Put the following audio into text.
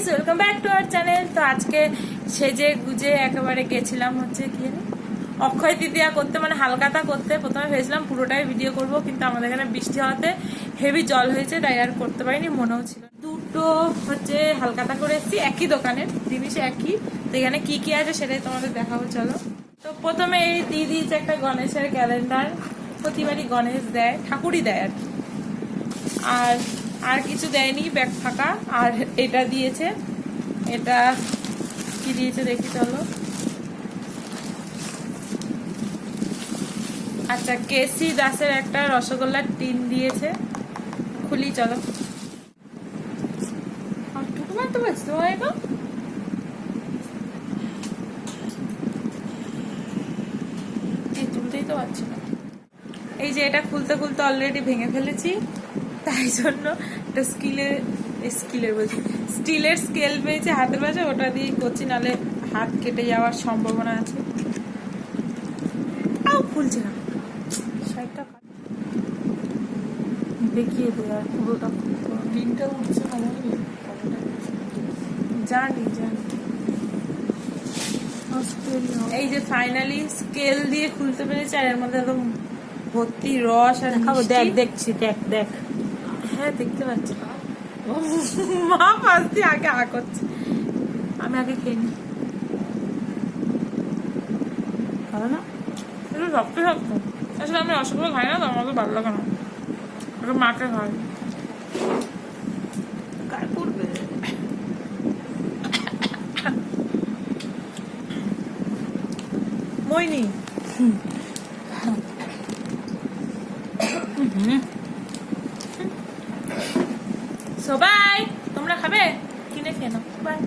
Guys, welcome back to our channel. তো আজকে সেজে গুজে একেবারে গেছিলাম হচ্ছে কি অক্ষয় তৃতীয়া করতে, মানে হালকাতা করতে। প্রথমে ভেবেছিলাম পুরোটাই ভিডিও করব, কিন্তু আমাদের এখানে বৃষ্টি হওয়াতে হেভি জল হয়েছে, তাই আর করতে পারিনি, মনেও ছিল। দুটো হচ্ছে হালকাতা করে এসেছি, একই দোকানের জিনিস একই। তো এখানে কি কি আছে সেটাই তোমাদের দেখাবো, চলো। তো প্রথমে এই দিয়ে দিয়েছে একটা গণেশের ক্যালেন্ডার। প্রতিবারই গণেশ দেয়, ঠাকুরই দেয় আর কি। আর কিছু দেয়নি, ব্যাগ ফাঁকা। আর এটা দিয়েছে, এটা কি দিয়েছে দেখি চলো। আচ্ছা, কেসি দাসের একটা রসগোল্লার টিন দিয়েছে, খুলি চলো। তো ব্যস্ত হয়ে গো, তুলতেই তো পারছি না। এই যে এটা খুলতে খুলতে অলরেডি ভেঙে ফেলেছি, তাই জন্য একটা স্টিলের স্কেল পেয়েছে হাতের পাশে, ওটা দিয়ে করছি, নাহলে হাত কেটে যাওয়ার সম্ভাবনা আছে। খুলছে না, দেখিয়ে দে আর পুরোটা তিনটা উঠছে না, জানি। এই যে ফাইনালি স্কেল দিয়ে খুলতে পেরেছি, আর এর মধ্যে একদম ভর্তি রস আর দেখ, দেখছি, দেখ। হ্যাঁ, দেখতে পাচ্ছি। মা পাশ দিয়ে আগে করছে, আমি আগে খেয়ে নি। ভালো না? একটু শক্ত শক্ত। আসলে আমি রসগোল্লা খাই না, তো আমার তো ভালো লাগে না। ওটা মাকে খাই। গায়ে পড়বে। মইনি সবাই তোমরা খাবে, কিনে খেয়ে নাও। বাই।